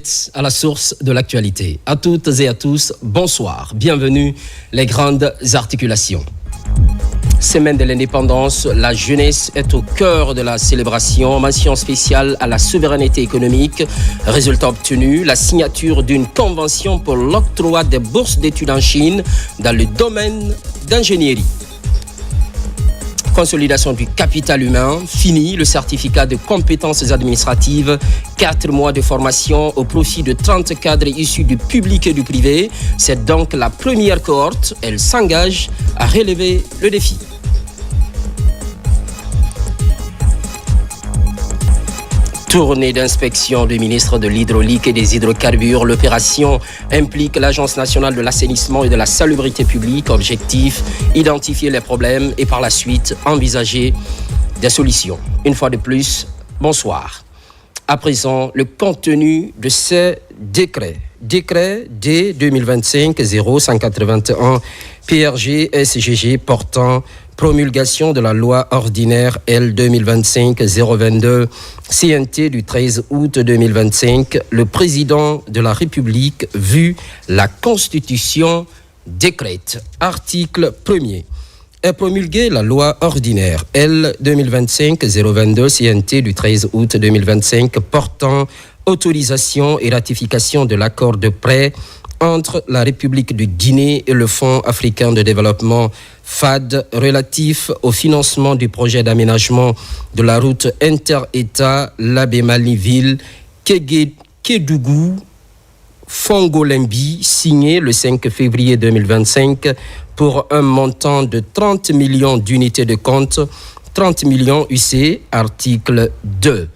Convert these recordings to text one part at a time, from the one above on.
êtes à la source de l'actualité. À toutes et à tous, bonsoir. Bienvenue, les grandes articulations. Semaine de l'indépendance, la jeunesse est au cœur de la célébration. Mention spéciale à la souveraineté économique. Résultat obtenu, la signature d'une convention pour l'octroi des bourses d'études en Chine dans le domaine d'ingénierie. Consolidation du capital humain, fini le certificat de compétences administratives, 4 mois de formation au profit de 30 cadres issus du public et du privé. C'est donc la première cohorte, elle s'engage à relever le défi. Tournée d'inspection du ministre de l'Hydraulique et des Hydrocarbures. L'opération implique l'Agence nationale de l'assainissement et de la salubrité publique. Objectif, identifier les problèmes et par la suite envisager des solutions. Une fois de plus, bonsoir. À présent, le contenu de ces décrets. Décret D 2025-0181 PRG SGG portant promulgation de la loi ordinaire L 2025-022 CNT du 13 août 2025, le président de la République, vu la Constitution, décrète. Article 1er. Est promulguée la loi ordinaire L 2025-022 CNT du 13 août 2025 portant autorisation et ratification de l'accord de prêt entre la République de Guinée et le Fonds africain de développement FAD relatif au financement du projet d'aménagement de la route inter-État Labé-Maliville Kédougou Fongolimbi, signé le 5 février 2025 pour un montant de 30 millions d'unités de compte, 30 millions UC, article 2.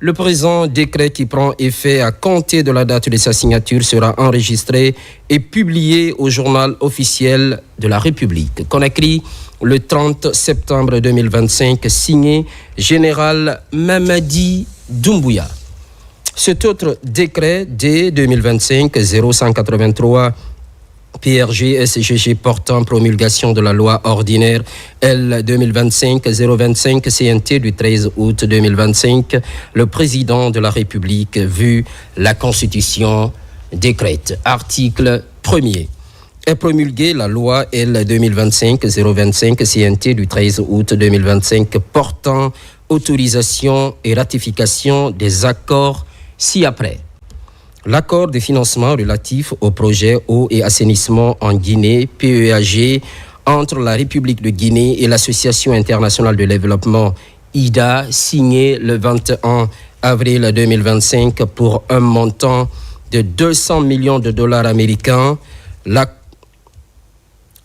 Le présent décret qui prend effet à compter de la date de sa signature sera enregistré et publié au journal officiel de la République. Conakry, le 30 septembre 2025, signé Général Mamadi Doumbouya. Cet autre décret D 2025-0183 PRG SGG portant promulgation de la loi ordinaire L 2025-025 CNT du 13 août 2025, le président de la République, vu la Constitution, décrète. Article 1er. Est promulguée la loi L 2025-025 CNT du 13 août 2025 portant autorisation et ratification des accords ci-après. L'accord de financement relatif au projet eau et assainissement en Guinée, PEAG, entre la République de Guinée et l'Association internationale de développement, IDA, signé le 21 avril 2025 pour un montant de 200 millions de dollars américains.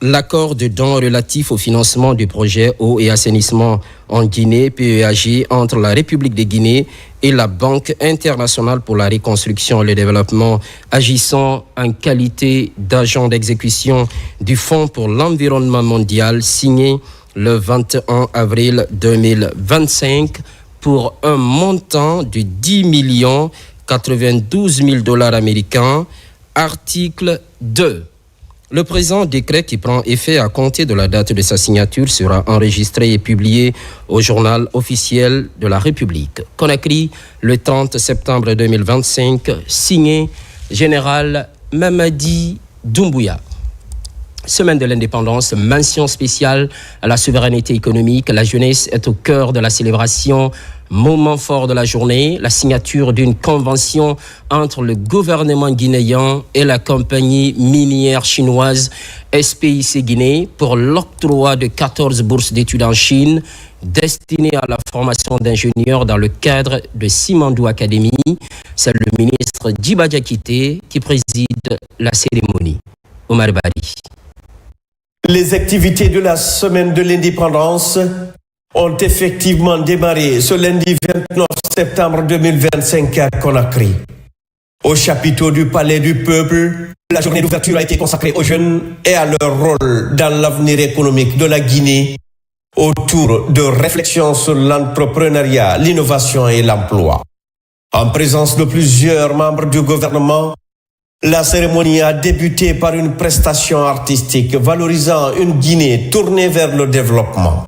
L'accord de don relatif au financement du projet eau et assainissement en Guinée, PEAG, entre la République de Guinée et la Banque internationale pour la reconstruction et le développement, agissant en qualité d'agent d'exécution du Fonds pour l'environnement mondial, signé le 21 avril 2025 pour un montant de 10 millions 92 000 dollars américains. Article 2. Le présent décret qui prend effet à compter de la date de sa signature sera enregistré et publié au journal officiel de la République. Conakry, le 30 septembre 2025, signé Général Mamadi Doumbouya. Semaine de l'indépendance, mention spéciale à la souveraineté économique. La jeunesse est au cœur de la célébration. Moment fort de la journée, la signature d'une convention entre le gouvernement guinéen et la compagnie minière chinoise SPIC Guinée pour l'octroi de 14 bourses d'études en Chine destinées à la formation d'ingénieurs dans le cadre de Simandou Academy. C'est le ministre Djiba Diakité qui préside la cérémonie. Omar Bari. Les activités de la semaine de l'indépendance ont effectivement démarré ce lundi 29 septembre 2025 à Conakry. Au chapiteau du Palais du Peuple, la journée d'ouverture a été consacrée aux jeunes et à leur rôle dans l'avenir économique de la Guinée autour de réflexions sur l'entrepreneuriat, l'innovation et l'emploi. En présence de plusieurs membres du gouvernement, la cérémonie a débuté par une prestation artistique valorisant une Guinée tournée vers le développement.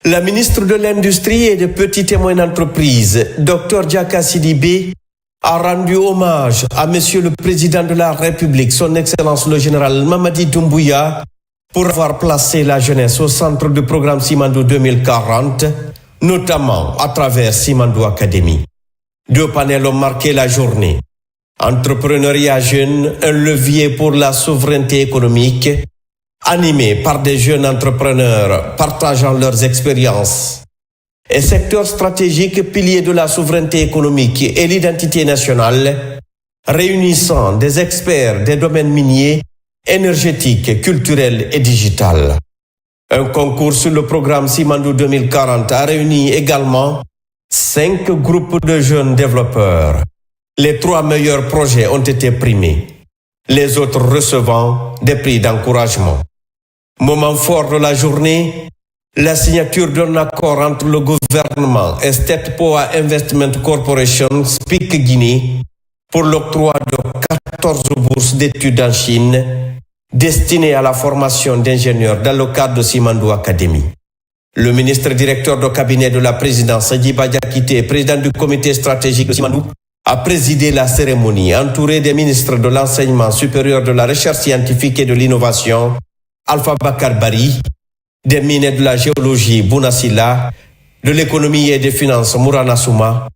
La ministre de l'Industrie et des Petites et Moyennes Entreprises, Dr Diaka Sidibé, a rendu hommage à Monsieur le Président de la République, son Excellence le Général Mamadi Doumbouya, pour avoir placé la jeunesse au centre du programme Simandou 2040, notamment à travers Simandou Academy. 2 panels ont marqué la journée. Entrepreneuriat jeune, un levier pour la souveraineté économique, animé par des jeunes entrepreneurs partageant leurs expériences. Et secteur stratégique, pilier de la souveraineté économique et l'identité nationale, réunissant des experts des domaines miniers, énergétiques, culturels et digital. Un concours sur le programme Simandou 2040 a réuni également 5 groupes de jeunes développeurs. Les 3 meilleurs projets ont été primés, les autres recevant des prix d'encouragement. Moment fort de la journée, la signature d'un accord entre le gouvernement et State Power Investment Corporation, SPIC Guinée, pour l'octroi de 14 bourses d'études en Chine destinées à la formation d'ingénieurs dans le cadre de Simandou Academy. Le ministre directeur du cabinet de la présidence, Sadjiba Diakité, président du comité stratégique de Simandou, a présidé la cérémonie entouré des ministres de l'enseignement supérieur, de la recherche scientifique et de l'innovation, Alpha Bakar Bari, des mines et de la géologie, Bouna Silla, de l'économie et des finances, Mourana Souma,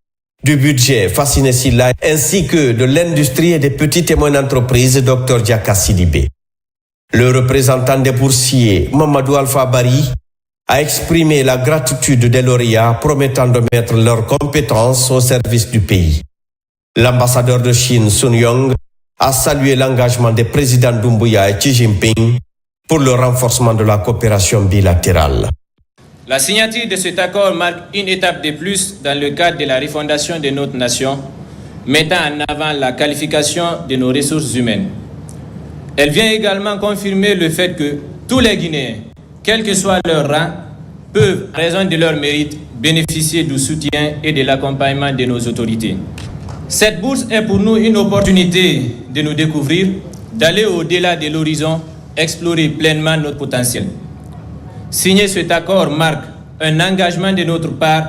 du budget, Fassine Silla, ainsi que de l'industrie et des petites et moyennes entreprises, Dr Diaka Sidibé. Le représentant des boursiers, Mamadou Alpha Bari, a exprimé la gratitude des lauréats promettant de mettre leurs compétences au service du pays. L'ambassadeur de Chine, Sun Yong, a salué l'engagement des présidents Doumbouya et Xi Jinping pour le renforcement de la coopération bilatérale. La signature de cet accord marque une étape de plus dans le cadre de la refondation de notre nation, mettant en avant la qualification de nos ressources humaines. Elle vient également confirmer le fait que tous les Guinéens, quel que soit leur rang, peuvent, en raison de leur mérite, bénéficier du soutien et de l'accompagnement de nos autorités. Cette bourse est pour nous une opportunité de nous découvrir, d'aller au-delà de l'horizon, explorer pleinement notre potentiel. Signer cet accord marque un engagement de notre part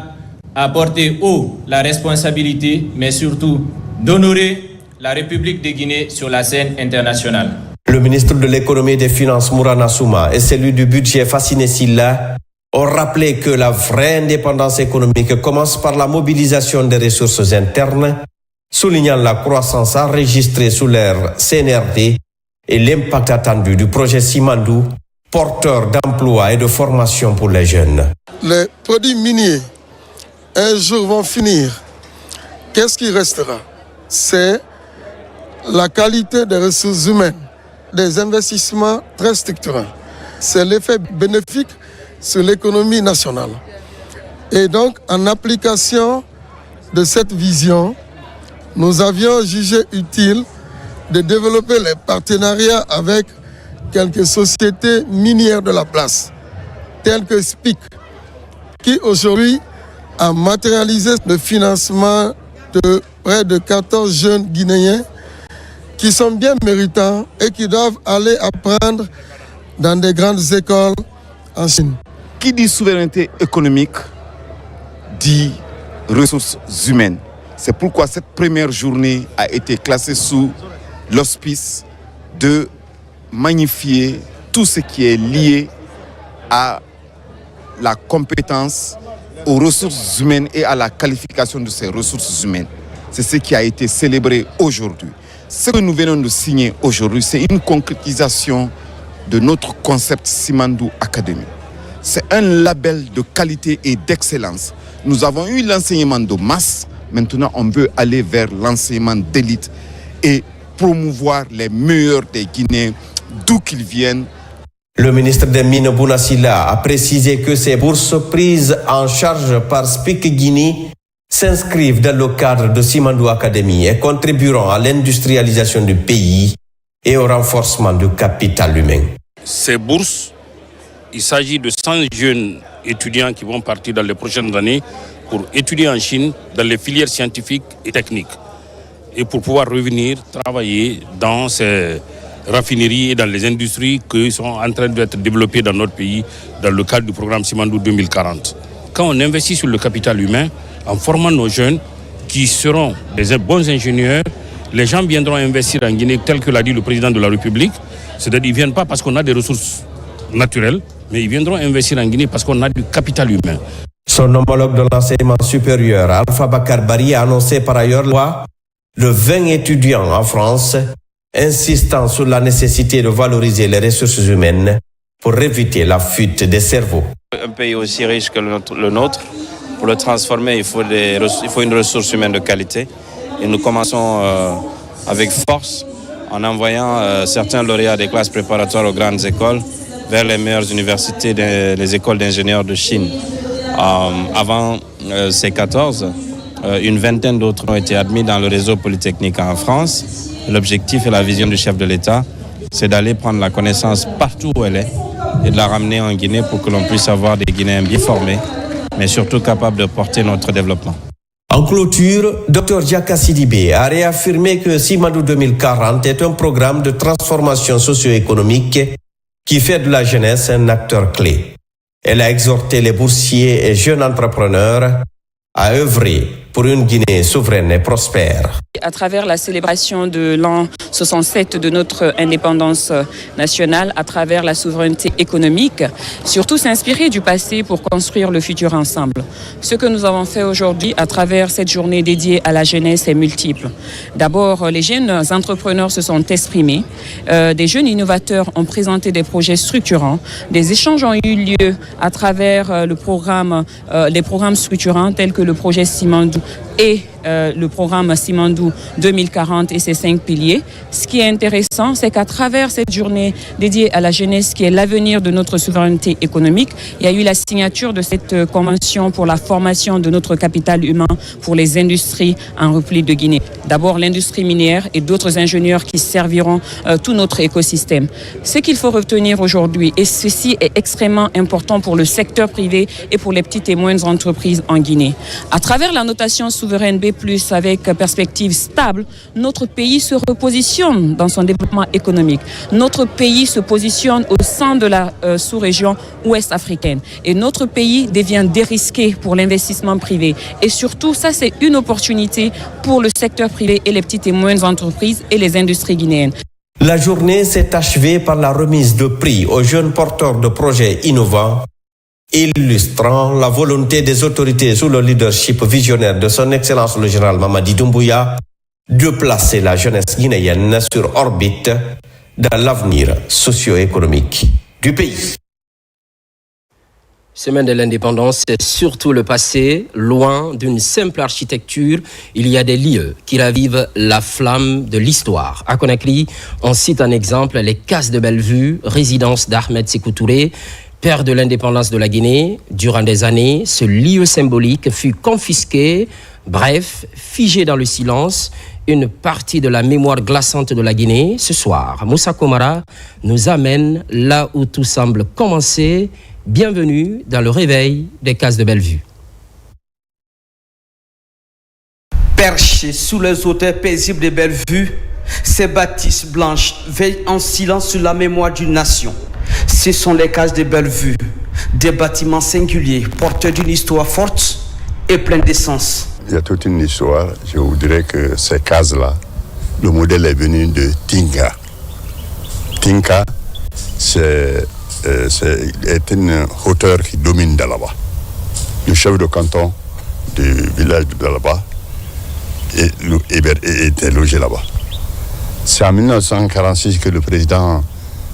à porter haut la responsabilité, mais surtout d'honorer la République de Guinée sur la scène internationale. Le ministre de l'économie et des finances, Mourana Souma, et celui du budget, Fassine Silla, ont rappelé que la vraie indépendance économique commence par la mobilisation des ressources internes, soulignant la croissance enregistrée sous l'ère CNRD et l'impact attendu du projet Simandou, porteur d'emploi et de formation pour les jeunes. Les produits miniers, un jour vont finir. Qu'est-ce qui restera? C'est la qualité des ressources humaines, des investissements très structurants. C'est l'effet bénéfique sur l'économie nationale. Et donc, en application de cette vision, nous avions jugé utile de développer les partenariats avec quelques sociétés minières de la place, telles que SPIC, qui aujourd'hui a matérialisé le financement de près de 14 jeunes Guinéens qui sont bien méritants et qui doivent aller apprendre dans des grandes écoles en Chine. Qui dit souveraineté économique dit ressources humaines. C'est pourquoi cette première journée a été classée sous l'auspice de magnifier tout ce qui est lié à la compétence, aux ressources humaines et à la qualification de ces ressources humaines. C'est ce qui a été célébré aujourd'hui. Ce que nous venons de signer aujourd'hui, c'est une concrétisation de notre concept Simandou Academy. C'est un label de qualité et d'excellence. Nous avons eu l'enseignement de masse, maintenant on veut aller vers l'enseignement d'élite et promouvoir les meilleurs des Guinéens, d'où qu'ils viennent. Le ministre des Mines, Bouna Silla, a précisé que ces bourses prises en charge par SPIC Guinée s'inscrivent dans le cadre de Simandou Academy et contribueront à l'industrialisation du pays et au renforcement du capital humain. Ces bourses, il s'agit de 100 jeunes étudiants qui vont partir dans les prochaines années pour étudier en Chine dans les filières scientifiques et techniques et pour pouvoir revenir travailler dans ces raffineries et dans les industries qui sont en train d'être développées dans notre pays dans le cadre du programme Simandou 2040. Quand on investit sur le capital humain, en formant nos jeunes, qui seront des bons ingénieurs, les gens viendront investir en Guinée, tel que l'a dit le président de la République. C'est-à-dire qu'ils ne viennent pas parce qu'on a des ressources naturelles, mais ils viendront investir en Guinée parce qu'on a du capital humain. Son homologue de l'enseignement supérieur, Alpha Bakar Bari, a annoncé par ailleurs de 20 étudiants en France, insistant sur la nécessité de valoriser les ressources humaines pour éviter la fuite des cerveaux. Un pays aussi riche que le nôtre, pour le transformer, il faut une ressource humaine de qualité. Et nous commençons avec force en envoyant certains lauréats des classes préparatoires aux grandes écoles vers les meilleures universités, les écoles d'ingénieurs de Chine. Avant ces 14, une vingtaine d'autres ont été admis dans le réseau polytechnique en France. L'objectif et la vision du chef de l'État, c'est d'aller prendre la connaissance partout où elle est et de la ramener en Guinée pour que l'on puisse avoir des Guinéens bien formés, mais surtout capables de porter notre développement. En clôture, Dr Diaka Sidibé a réaffirmé que Simadou 2040 est un programme de transformation socio-économique qui fait de la jeunesse un acteur clé. Elle a exhorté les boursiers et jeunes entrepreneurs à œuvrer pour une Guinée souveraine et prospère. À travers la célébration de l'an 67 de notre indépendance nationale, à travers la souveraineté économique, surtout s'inspirer du passé pour construire le futur ensemble. Ce que nous avons fait aujourd'hui à travers cette journée dédiée à la jeunesse est multiple. D'abord, les jeunes entrepreneurs se sont exprimés, des jeunes innovateurs ont présenté des projets structurants, des échanges ont eu lieu à travers les programmes structurants tels que le projet Simandou et le programme Simandou 2040 et ses 5 piliers. Ce qui est intéressant, c'est qu'à travers cette journée dédiée à la jeunesse qui est l'avenir de notre souveraineté économique, il y a eu la signature de cette convention pour la formation de notre capital humain pour les industries en repli de Guinée. D'abord l'industrie minière et d'autres ingénieurs qui serviront tout notre écosystème. Ce qu'il faut retenir aujourd'hui, et ceci est extrêmement important pour le secteur privé et pour les petites et moyennes entreprises en Guinée. À travers la notation souveraine B+, avec perspective stable, notre pays se repositionne dans son développement économique. Notre pays se positionne au sein de la sous-région ouest africaine. Et notre pays devient dérisqué pour l'investissement privé. Et surtout, ça c'est une opportunité pour le secteur privé et les petites et moyennes entreprises et les industries guinéennes. La journée s'est achevée par la remise de prix aux jeunes porteurs de projets innovants, illustrant la volonté des autorités sous le leadership visionnaire de son Excellence le général Mamadi Doumbouya de placer la jeunesse guinéenne sur orbite dans l'avenir socio-économique du pays. Semaine de l'indépendance, c'est surtout le passé, loin d'une simple architecture. Il y a des lieux qui ravivent la flamme de l'histoire. À Conakry, on cite un exemple, les Cases de Bellevue, résidence d'Ahmed Sékou Touré, père de l'indépendance de la Guinée. Durant des années, ce lieu symbolique fut confisqué, bref, figé dans le silence, une partie de la mémoire glaçante de la Guinée. Ce soir, Moussa Komara nous amène là où tout semble commencer. Bienvenue dans le réveil des Cases de Bellevue. Perchés sous les hauteurs paisibles de Bellevue, ces bâtisses blanches veillent en silence sur la mémoire d'une nation. Ce sont les Cases de Bellevue, des bâtiments singuliers, porteurs d'une histoire forte et pleine d'essence. Il y a toute une histoire. Je vous dirais que ces cases-là, le modèle est venu de Tinka. Tinka, c'est une hauteur qui domine Dalaba. Le chef de canton du village de Dalaba était logé là-bas. C'est en 1946 que le président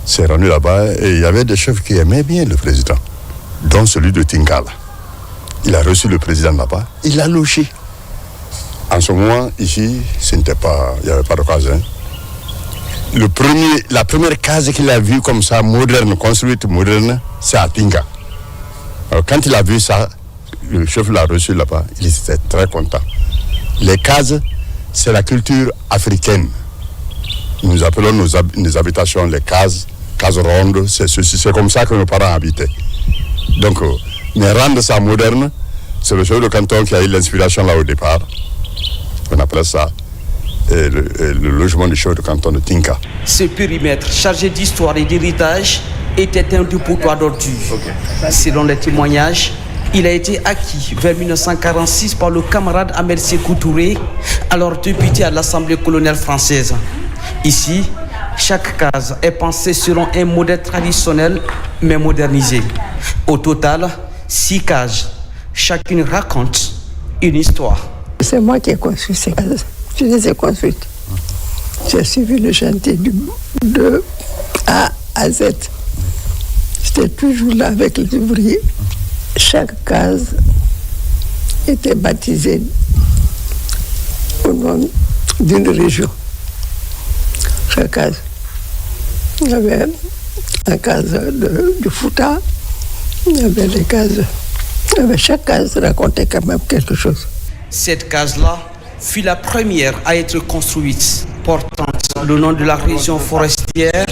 s'est rendu là-bas et il y avait des chefs qui aimaient bien le président, dont celui de Tinkala. Il a reçu le président là-bas, il l'a logé. En ce moment, ici, il n'y avait pas de case. La première case qu'il a vue comme ça, moderne, construite moderne, c'est à Tinka. Alors, quand il a vu ça, le chef l'a reçu là-bas, il était très content. Les cases, c'est la culture africaine. Nous appelons nos habitations les cases rondes, c'est comme ça que nos parents habitaient. Donc, mais rendre ça moderne, c'est le chef de canton qui a eu l'inspiration là au départ. On appelle ça le logement du chef de canton de Tinka. Ce périmètre chargé d'histoire et d'héritage était un dépotoir d'ordures. Selon les témoignages, Il a été acquis vers 1946 par le camarade Ahmed Sékou Touré, alors député à l'Assemblée coloniale française. Ici, chaque case est pensée selon un modèle traditionnel mais modernisé. Au total, 6 cases. Chacune raconte une histoire. C'est moi qui ai construit ces cases. Je les ai construites. J'ai suivi le chantier de A à Z. J'étais toujours là avec les ouvriers. Chaque case était baptisée au nom d'une région. Chaque case. Il y avait la case du Fouta, il y avait les cases. Chaque case racontait quand même quelque chose. Cette case-là fut la première à être construite, portant le nom de la région forestière.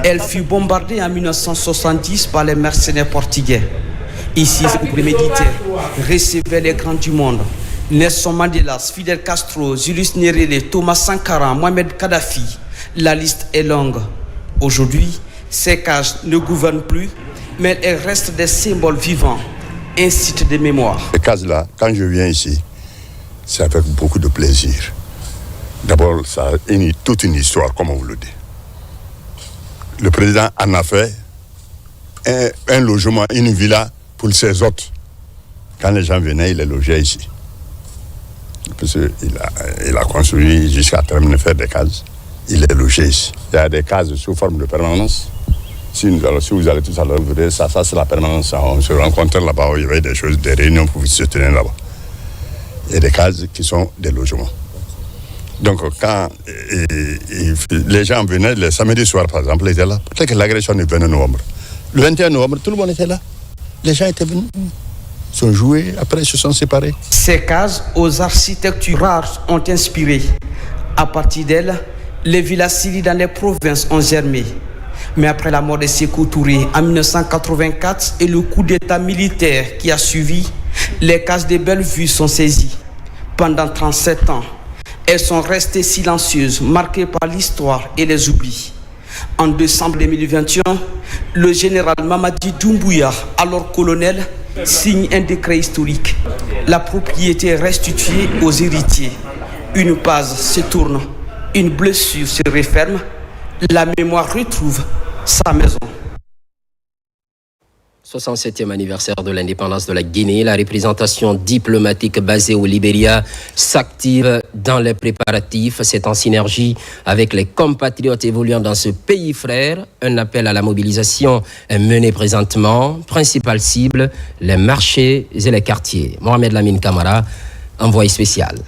Elle fut bombardée en 1970 par les mercenaires portugais. Ici, le militaires recevaient les grands du monde. Nelson Mandela, Fidel Castro, Julius Nyerere, Thomas Sankara, Mohamed Kadhafi. La liste est longue. Aujourd'hui, ces cases ne gouvernent plus, mais elles restent des symboles vivants, un site de mémoire. Ces cases-là, quand je viens ici, c'est avec beaucoup de plaisir. D'abord, ça a toute une histoire, comme on vous le dit. Le président en a fait un logement, une villa pour ses hôtes. Quand les gens venaient, il les logeait ici. Parce qu'il a construit jusqu'à terminer de faire des cases. Il est logé ici. Il y a des cases sous forme de permanence. Si vous allez tout à l'heure, vous verrez, ça c'est la permanence. On se rencontre là-bas, il y avait des choses, des réunions pour se tenir là-bas. Il y a des cases qui sont des logements. Donc, quand les gens venaient, le samedi soir, par exemple, ils étaient là. Peut-être que l'agression est 20 novembre. Le 21 novembre, tout le monde était là. Les gens étaient venus. Ils sont joués, après ils se sont séparés. Ces cases aux architectures rares ont inspiré. À partir d'elles, les villas civiles dans les provinces ont germé. Mais après la mort de Sékou Touré en 1984 et le coup d'état militaire qui a suivi, les cases de Bellevue sont saisies. Pendant 37 ans, elles sont restées silencieuses, marquées par l'histoire et les oublis. En décembre 2021, le général Mamadi Doumbouya, alors colonel, signe un décret historique. La propriété est restituée aux héritiers. Une page se tourne, une blessure se referme, la mémoire retrouve sa maison. 67e anniversaire de l'indépendance de la Guinée, la représentation diplomatique basée au Libéria s'active dans les préparatifs. C'est en synergie avec les compatriotes évoluant dans ce pays frère. Un appel à la mobilisation est mené présentement. Principale cible, les marchés et les quartiers. Mohamed Lamine Kamara, envoyé spécial.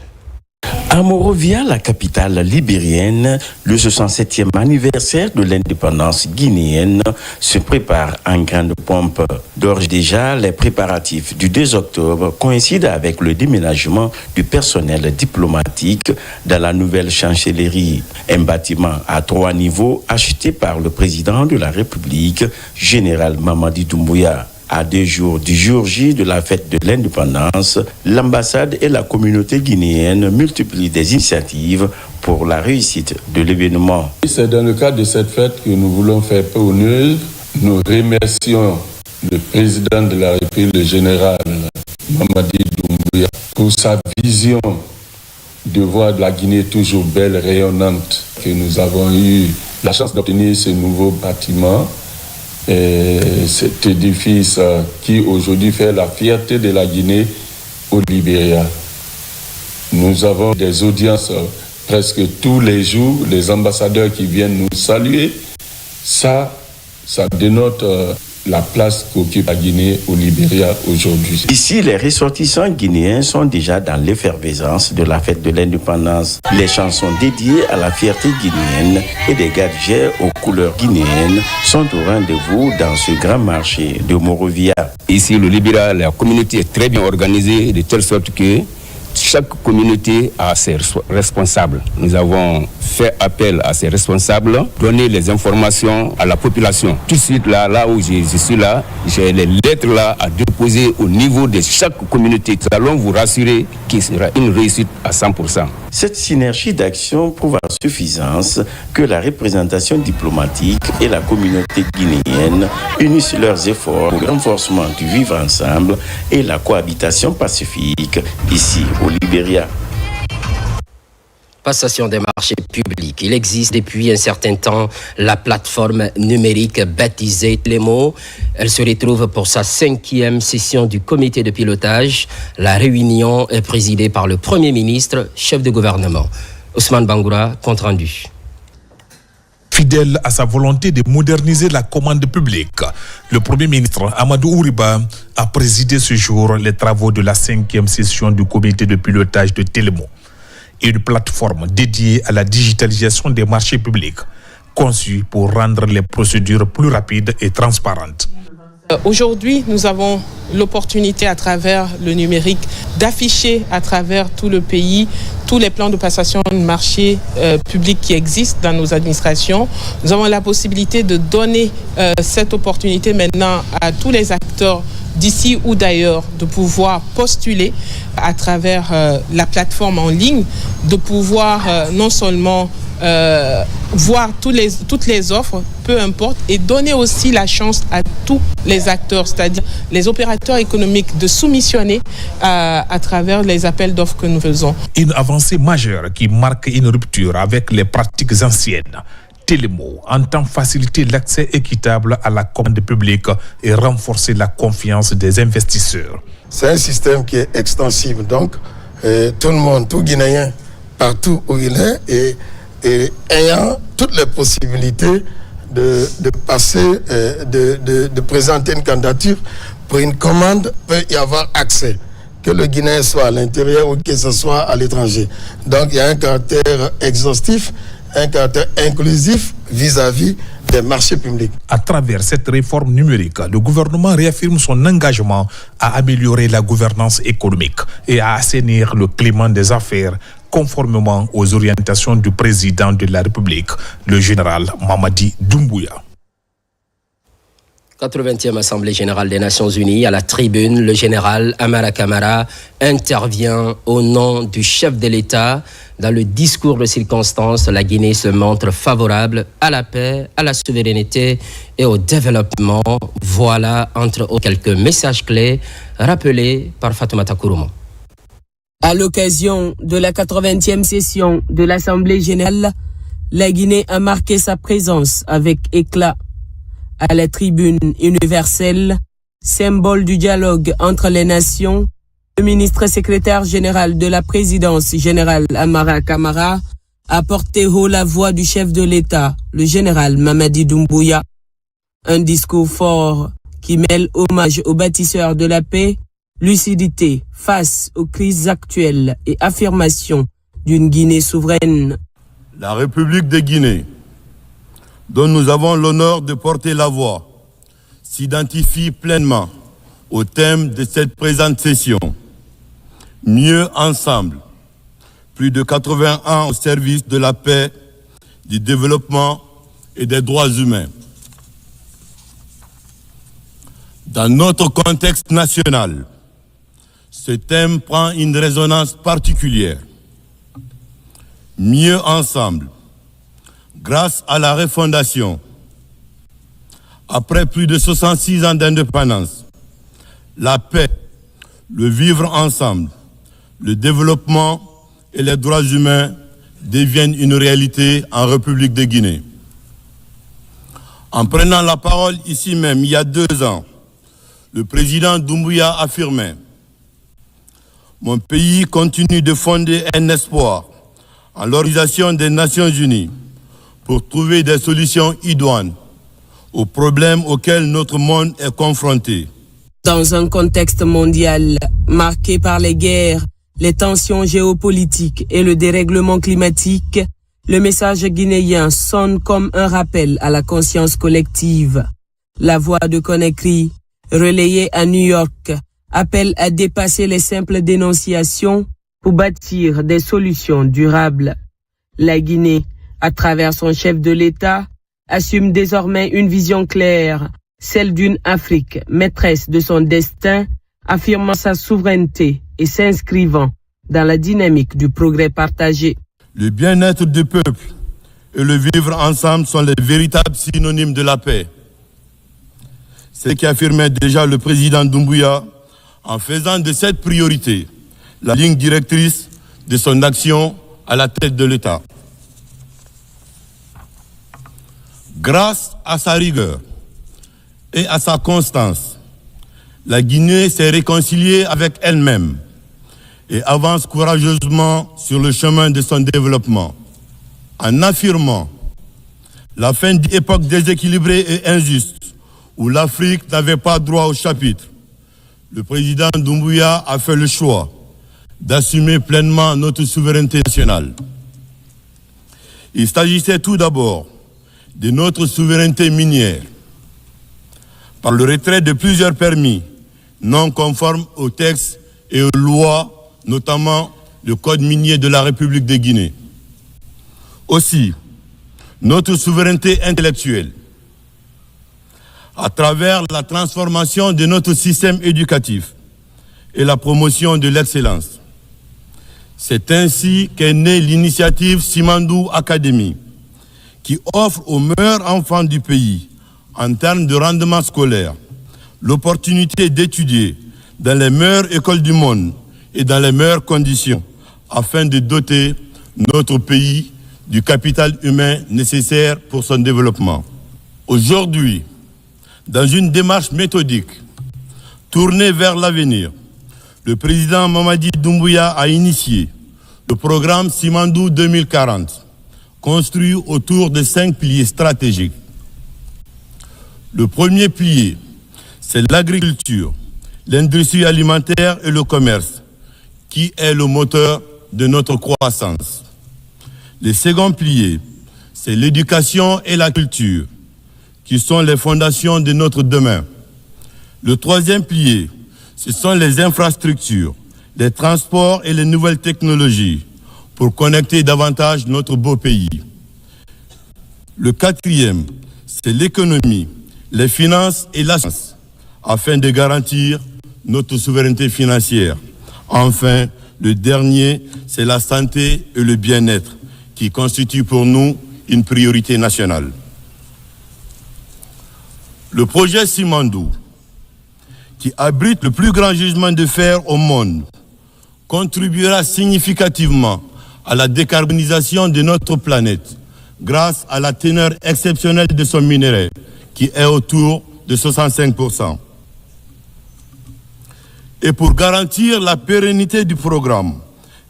À Monrovia, la capitale libérienne, le 67e anniversaire de l'indépendance guinéenne se prépare en grande pompe. D'ores déjà, les préparatifs du 2 octobre coïncident avec le déménagement du personnel diplomatique dans la nouvelle chancellerie, un bâtiment à 3 niveaux acheté par le président de la République, général Mamadi Doumbouya. À 2 jours du jour J de la fête de l'indépendance, l'ambassade et la communauté guinéenne multiplient des initiatives pour la réussite de l'événement. C'est dans le cadre de cette fête que nous voulons faire honneur. Nous remercions le président de la République, le général Mamadi Doumbouya, pour sa vision de voir la Guinée toujours belle, rayonnante, que nous avons eu la chance d'obtenir ce nouveau bâtiment. Et cet édifice qui aujourd'hui fait la fierté de la Guinée au Libéria. Nous avons des audiences presque tous les jours, les ambassadeurs qui viennent nous saluer. Ça dénote la place qu'occupe la Guinée au Libéria aujourd'hui. Ici, les ressortissants guinéens sont déjà dans l'effervescence de la fête de l'indépendance. Les chansons dédiées à la fierté guinéenne et des gadgets aux couleurs guinéennes sont au rendez-vous dans ce grand marché de Monrovia. Ici, le Libéria, la communauté est très bien organisée de telle sorte que chaque communauté a ses responsables. Nous avons fait appel à ces responsables, donner les informations à la population. Tout de suite, là où je suis là, j'ai les lettres là à déposer au niveau de chaque communauté. Nous allons vous rassurer qu'il sera une réussite à 100%. Cette synergie d'action prouve à suffisance que la représentation diplomatique et la communauté guinéenne unissent leurs efforts au renforcement du vivre ensemble et la cohabitation pacifique ici au Libéria. Passation des marchés publics. Il existe depuis un certain temps la plateforme numérique baptisée Télémo. Elle se retrouve pour sa 5e session du comité de pilotage. La réunion est présidée par le Premier ministre, chef de gouvernement. Ousmane Bangoura, compte rendu. Fidèle à sa volonté de moderniser la commande publique, le Premier ministre Amadou Ouriba a présidé ce jour les travaux de la 5e session du comité de pilotage de Télémo. Une plateforme dédiée à la digitalisation des marchés publics, conçue pour rendre les procédures plus rapides et transparentes. Aujourd'hui, nous avons l'opportunité à travers le numérique d'afficher à travers tout le pays tous les plans de passation de marchés publics qui existent dans nos administrations. Nous avons la possibilité de donner cette opportunité maintenant à tous les acteurs d'ici ou d'ailleurs de pouvoir postuler à travers la plateforme en ligne, de pouvoir non seulement voir toutes les offres, peu importe, et donner aussi la chance à tous les acteurs, c'est-à-dire les opérateurs économiques, de soumissionner à travers les appels d'offres que nous faisons. Une avancée majeure qui marque une rupture avec les pratiques anciennes. Télémo entend faciliter l'accès équitable à la commande publique et renforcer la confiance des investisseurs. C'est un système qui est extensible, donc tout le monde, tout Guinéen, partout où il est, et ayant toutes les possibilités de passer, de présenter une candidature pour une commande, peut y avoir accès, que le Guinéen soit à l'intérieur ou que ce soit à l'étranger. Donc il y a un caractère exhaustif, un caractère inclusif vis-à-vis des marchés publics. À travers cette réforme numérique, le gouvernement réaffirme son engagement à améliorer la gouvernance économique et à assainir le climat des affaires conformément aux orientations du président de la République, le général Mamadi Doumbouya. 80e Assemblée générale des Nations Unies, à la tribune, le général Amara Camara intervient au nom du chef de l'État. Dans le discours de circonstance, la Guinée se montre favorable à la paix, à la souveraineté et au développement. Voilà, entre autres, quelques messages clés rappelés par Fatoumata Kourouma. À l'occasion de la 80e session de l'Assemblée générale, la Guinée a marqué sa présence avec éclat. À la tribune universelle, symbole du dialogue entre les nations, le ministre secrétaire général de la présidence générale Amara Camara a porté haut la voix du chef de l'État, le général Mamadi Doumbouya. Un discours fort qui mêle hommage aux bâtisseurs de la paix, lucidité face aux crises actuelles et affirmation d'une Guinée souveraine. La République de Guinée, dont nous avons l'honneur de porter la voix, s'identifie pleinement au thème de cette présente session. Mieux ensemble, plus de 80 ans au service de la paix, du développement et des droits humains. Dans notre contexte national, ce thème prend une résonance particulière. Mieux ensemble, grâce à la refondation, après plus de 66 ans d'indépendance, la paix, le vivre ensemble, le développement et les droits humains deviennent une réalité en République de Guinée. En prenant la parole ici même, il y a 2 ans, le président Doumbouya affirmait « Mon pays continue de fonder un espoir en l'Organisation des Nations Unies pour trouver des solutions idoines aux problèmes auxquels notre monde est confronté. » Dans un contexte mondial marqué par les guerres, les tensions géopolitiques et le dérèglement climatique, le message guinéen sonne comme un rappel à la conscience collective. La voix de Conakry, relayée à New York, appelle à dépasser les simples dénonciations pour bâtir des solutions durables. La Guinée, à travers son chef de l'État, assume désormais une vision claire, celle d'une Afrique maîtresse de son destin, affirmant sa souveraineté et s'inscrivant dans la dynamique du progrès partagé. Le bien-être du peuple et le vivre ensemble sont les véritables synonymes de la paix. C'est ce qu'affirmait déjà le président Doumbouya en faisant de cette priorité la ligne directrice de son action à la tête de l'État. Grâce à sa rigueur et à sa constance, la Guinée s'est réconciliée avec elle-même et avance courageusement sur le chemin de son développement, en affirmant la fin d'une époque déséquilibrée et injuste où l'Afrique n'avait pas droit au chapitre. Le président Doumbouya a fait le choix d'assumer pleinement notre souveraineté nationale. Il s'agissait tout d'abord de notre souveraineté minière, par le retrait de plusieurs permis non conformes aux textes et aux lois, notamment le Code minier de la République de Guinée. Aussi, notre souveraineté intellectuelle, à travers la transformation de notre système éducatif et la promotion de l'excellence. C'est ainsi qu'est née l'initiative Simandou Academy, qui offre aux meilleurs enfants du pays, en termes de rendement scolaire, l'opportunité d'étudier dans les meilleures écoles du monde et dans les meilleures conditions, afin de doter notre pays du capital humain nécessaire pour son développement. Aujourd'hui, dans une démarche méthodique tournée vers l'avenir, le président Mamadi Doumbouya a initié le programme Simandou 2040, construit autour de 5 piliers stratégiques. Le premier pilier, c'est l'agriculture, l'industrie alimentaire et le commerce, qui est le moteur de notre croissance. Le second pilier, c'est l'éducation et la culture, qui sont les fondations de notre demain. Le troisième pilier, ce sont les infrastructures, les transports et les nouvelles technologies pour connecter davantage notre beau pays. Le quatrième, c'est l'économie, les finances et la science, afin de garantir notre souveraineté financière. Enfin, le dernier, c'est la santé et le bien-être, qui constituent pour nous une priorité nationale. Le projet Simandou, qui abrite le plus grand gisement de fer au monde, contribuera significativement à la décarbonisation de notre planète grâce à la teneur exceptionnelle de son minerai, qui est autour de 65%. Et pour garantir la pérennité du programme,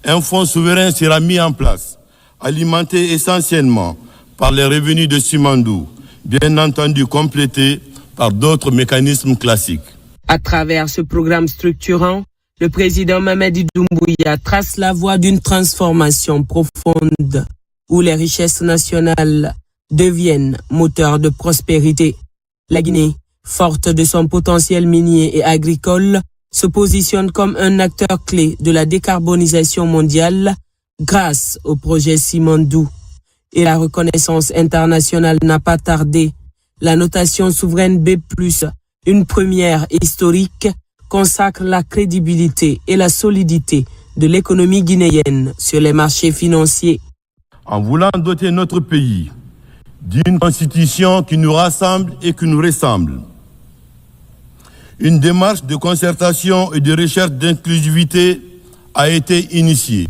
un fonds souverain sera mis en place, alimenté essentiellement par les revenus de Simandou, bien entendu complété par d'autres mécanismes classiques. À travers ce programme structurant, le président Mamadi Doumbouya trace la voie d'une transformation profonde où les richesses nationales deviennent moteurs de prospérité. La Guinée, forte de son potentiel minier et agricole, se positionne comme un acteur clé de la décarbonisation mondiale grâce au projet Simandou. Et la reconnaissance internationale n'a pas tardé. La notation souveraine B+, une première historique, consacre la crédibilité et la solidité de l'économie guinéenne sur les marchés financiers. En voulant doter notre pays d'une constitution qui nous rassemble et qui nous ressemble, une démarche de concertation et de recherche d'inclusivité a été initiée.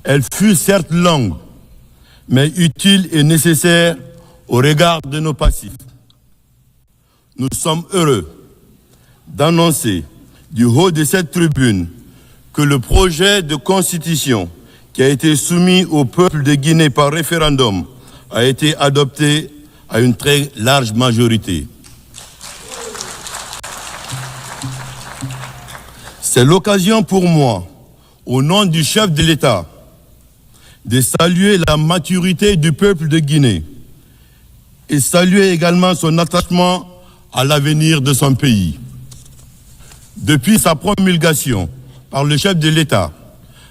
Elle fut certes longue, mais utile et nécessaire au regard de nos passifs. Nous sommes heureux d'annoncer du haut de cette tribune que le projet de constitution qui a été soumis au peuple de Guinée par référendum a été adopté à une très large majorité. C'est l'occasion pour moi, au nom du chef de l'État, de saluer la maturité du peuple de Guinée et saluer également son attachement à l'avenir de son pays. Depuis sa promulgation par le chef de l'État,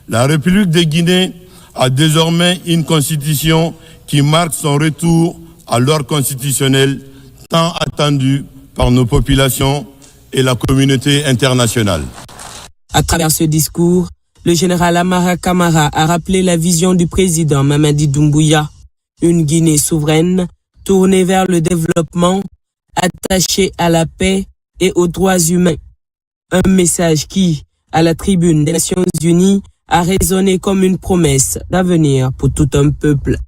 la République de Guinée a désormais une constitution qui marque son retour à l'ordre constitutionnel tant attendu par nos populations et la communauté internationale. À travers ce discours, le général Amara Kamara a rappelé la vision du président Mamadi Doumbouya, une Guinée souveraine, tournée vers le développement, attachée à la paix et aux droits humains. Un message qui, à la tribune des Nations Unies, a résonné comme une promesse d'avenir pour tout un peuple.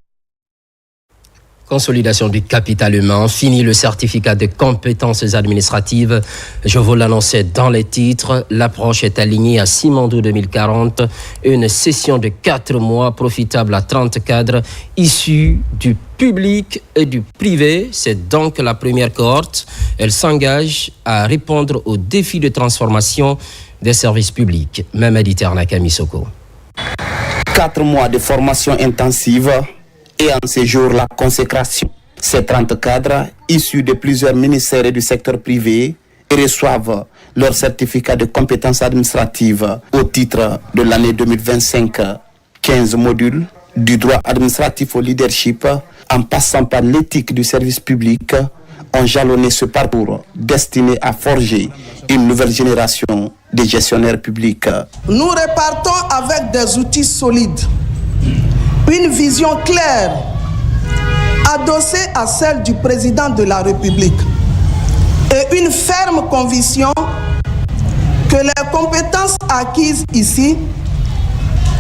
Consolidation du capital humain, fini le certificat de compétences administratives. Je vous l'annonçais dans les titres. L'approche est alignée à Simandou 2040. Une session de 4 mois profitable à 30 cadres issus du public et du privé. C'est donc la première cohorte. Elle s'engage à répondre aux défis de transformation des services publics. Mamadi Ternaka Misoko. 4 mois de formation intensive et en ces jours la consécration. Ces 30 cadres, issus de plusieurs ministères et du secteur privé, reçoivent leur certificat de compétences administratives au titre de l'année 2025. 15 modules, du droit administratif au leadership, en passant par l'éthique du service public, ont jalonné ce parcours destiné à forger une nouvelle génération de gestionnaires publics. Nous repartons avec des outils solides, une vision claire, adossée à celle du président de la République, et une ferme conviction que les compétences acquises ici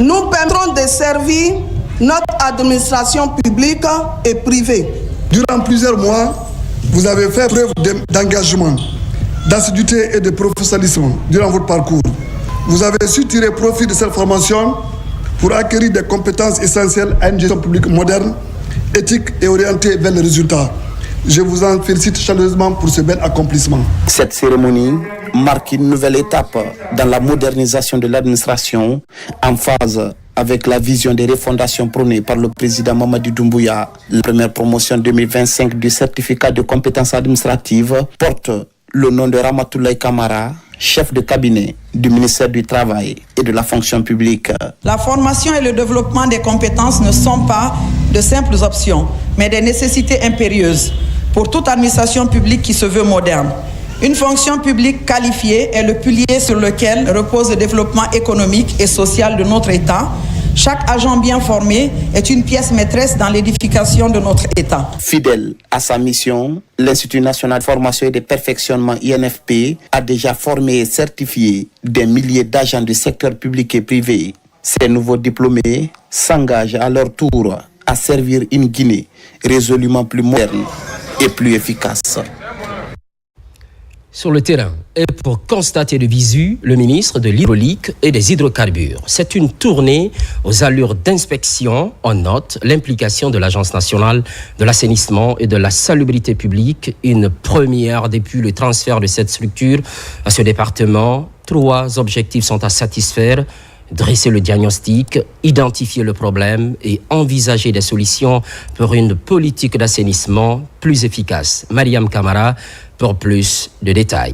nous permettront de servir notre administration publique et privée. Durant plusieurs mois, vous avez fait preuve d'engagement, d'assiduité et de professionnalisme durant votre parcours. Vous avez su tirer profit de cette formation pour acquérir des compétences essentielles à une gestion publique moderne, éthique et orientée vers les résultats. Je vous en félicite chaleureusement pour ce bel accomplissement. Cette cérémonie marque une nouvelle étape dans la modernisation de l'administration, en phase avec la vision des refondations prônées par le président Mamadi Doumbouya. La première promotion 2025 du certificat de compétences administratives porte le nom de Ramatoulaye Kamara, chef de cabinet du ministère du Travail et de la fonction publique. La formation et le développement des compétences ne sont pas de simples options, mais des nécessités impérieuses pour toute administration publique qui se veut moderne. Une fonction publique qualifiée est le pilier sur lequel repose le développement économique et social de notre État. Chaque agent bien formé est une pièce maîtresse dans l'édification de notre État. Fidèle à sa mission, l'Institut national de formation et de perfectionnement INFP a déjà formé et certifié des milliers d'agents du secteur public et privé. Ces nouveaux diplômés s'engagent à leur tour à servir une Guinée résolument plus moderne et plus efficace. Sur le terrain, et pour constater de visu, le ministre de l'Hydraulique et des Hydrocarbures. C'est une tournée aux allures d'inspection. On note l'implication de l'Agence nationale de l'assainissement et de la salubrité publique, une première depuis le transfert de cette structure à ce département. 3 objectifs sont à satisfaire: dresser le diagnostic, identifier le problème et envisager des solutions pour une politique d'assainissement plus efficace. Mariam Kamara pour plus de détails.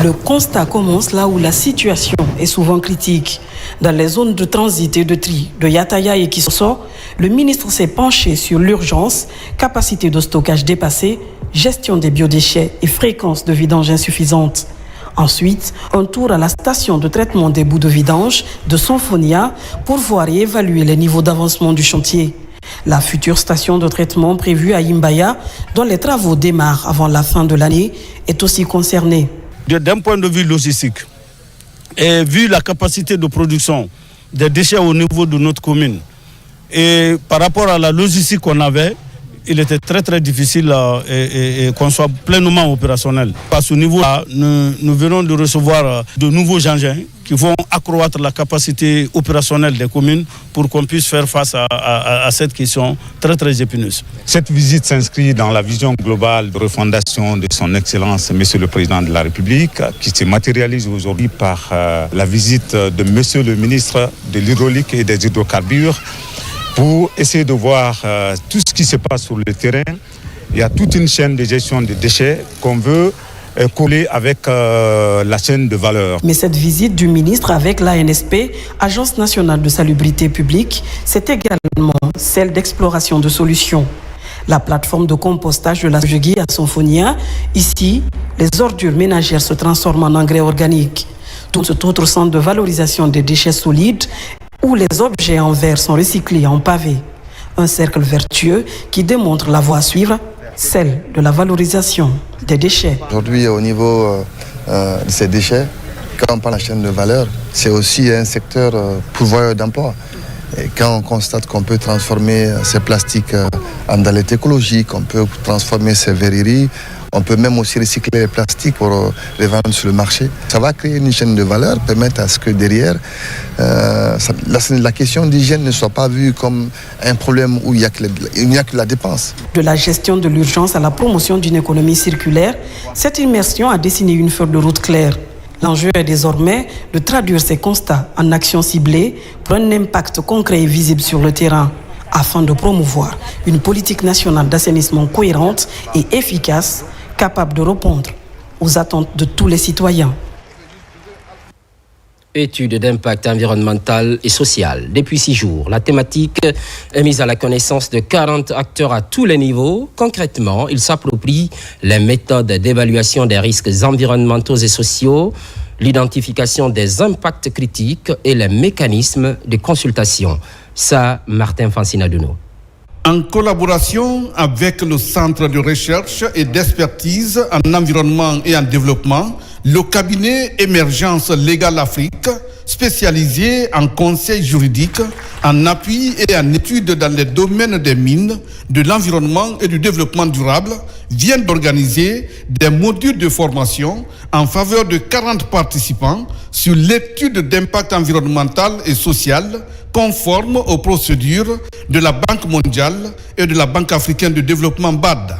Le constat commence là où la situation est souvent critique. Dans les zones de transit et de tri de Yataya et Kisoso, le ministre s'est penché sur l'urgence, capacité de stockage dépassée, gestion des biodéchets et fréquence de vidange insuffisante. Ensuite, un tour à la station de traitement des boues de vidange de Sonfonia pour voir et évaluer les niveaux d'avancement du chantier. La future station de traitement prévue à Imbaya, dont les travaux démarrent avant la fin de l'année, est aussi concernée. D'un point de vue logistique, et vu la capacité de production des déchets au niveau de notre commune, et par rapport à la logistique qu'on avait, il était très très difficile qu'on soit pleinement opérationnel. À ce niveau-là, nous venons de recevoir de nouveaux engins qui vont accroître la capacité opérationnelle des communes pour qu'on puisse faire face à cette question très très épineuse. Cette visite s'inscrit dans la vision globale de refondation de son Excellence Monsieur le Président de la République, qui se matérialise aujourd'hui par la visite de Monsieur le Ministre de l'Hydraulique et des Hydrocarbures, pour essayer de voir tout ce qui se passe sur le terrain. Il y a toute une chaîne de gestion des déchets qu'on veut coller avec la chaîne de valeur. Mais cette visite du ministre avec l'ANSP, Agence nationale de salubrité publique, c'est également celle d'exploration de solutions. La plateforme de compostage de la Jegui à Sonfonia, ici, les ordures ménagères se transforment en engrais organique. Tout cet autre centre de valorisation des déchets solides où les objets en verre sont recyclés en pavé. Un cercle vertueux qui démontre la voie à suivre, celle de la valorisation des déchets. Aujourd'hui, au niveau de ces déchets, quand on parle de la chaîne de valeur, c'est aussi un secteur pourvoyeur d'emploi. Et quand on constate qu'on peut transformer ces plastiques en dallettes écologiques, on peut transformer ces verreries, on peut même aussi recycler les plastiques pour les vendre sur le marché. Ça va créer une chaîne de valeur, permettre à ce que derrière, la question d'hygiène ne soit pas vue comme un problème où il n'y a que la dépense. De la gestion de l'urgence à la promotion d'une économie circulaire, cette immersion a dessiné une feuille de route claire. L'enjeu est désormais de traduire ces constats en actions ciblées pour un impact concret et visible sur le terrain, afin de promouvoir une politique nationale d'assainissement cohérente et efficace, capable de répondre aux attentes de tous les citoyens. Étude d'impact environnemental et social. Depuis 6 jours, la thématique est mise à la connaissance de 40 acteurs à tous les niveaux. Concrètement, ils s'approprient les méthodes d'évaluation des risques environnementaux et sociaux, l'identification des impacts critiques et les mécanismes de consultation. Ça, Martin Fancinaduno. En collaboration avec le Centre de recherche et d'expertise en environnement et en développement, le cabinet Émergence Légale Afrique, spécialisé en conseil juridique, en appui et en études dans les domaines des mines, de l'environnement et du développement durable, vient d'organiser des modules de formation en faveur de 40 participants sur l'étude d'impact environnemental et social conforme aux procédures de la Banque mondiale et de la Banque africaine de développement BAD.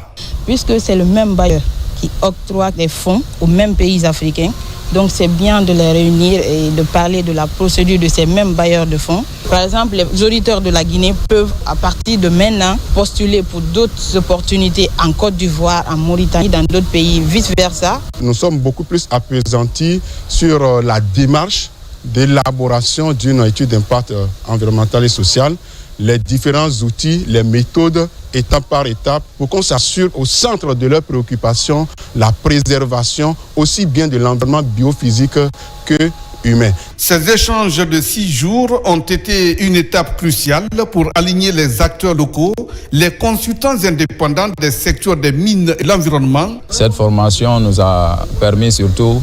Puisque c'est le même bailleur qui octroie des fonds aux mêmes pays africains, donc c'est bien de les réunir et de parler de la procédure de ces mêmes bailleurs de fonds. Par exemple, les auditeurs de la Guinée peuvent à partir de maintenant postuler pour d'autres opportunités en Côte d'Ivoire, en Mauritanie, dans d'autres pays, vice-versa. Nous sommes beaucoup plus appesantis sur la démarche d'élaboration d'une étude d'impact environnemental et social, les différents outils, les méthodes, étape par étape, pour qu'on s'assure au centre de leurs préoccupations la préservation aussi bien de l'environnement biophysique que humain. Ces échanges de 6 jours ont été une étape cruciale pour aligner les acteurs locaux, les consultants indépendants des secteurs des mines et l'environnement. Cette formation nous a permis surtout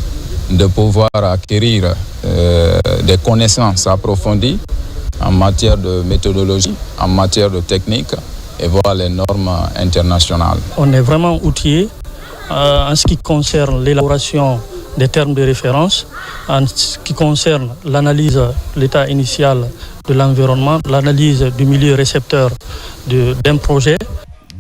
de pouvoir acquérir des connaissances approfondies en matière de méthodologie, en matière de technique et voir les normes internationales. On est vraiment outillé en ce qui concerne l'élaboration des termes de référence, en ce qui concerne l'analyse de l'état initial de l'environnement, l'analyse du milieu récepteur d'un projet.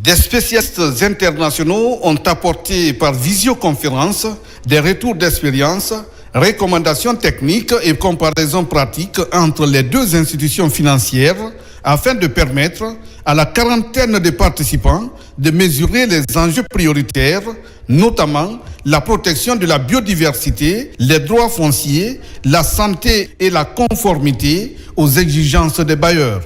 Des spécialistes internationaux ont apporté par visioconférence des retours d'expérience, recommandations techniques et comparaisons pratiques entre les deux institutions financières afin de permettre à la quarantaine de participants de mesurer les enjeux prioritaires, notamment la protection de la biodiversité, les droits fonciers, la santé et la conformité aux exigences des bailleurs.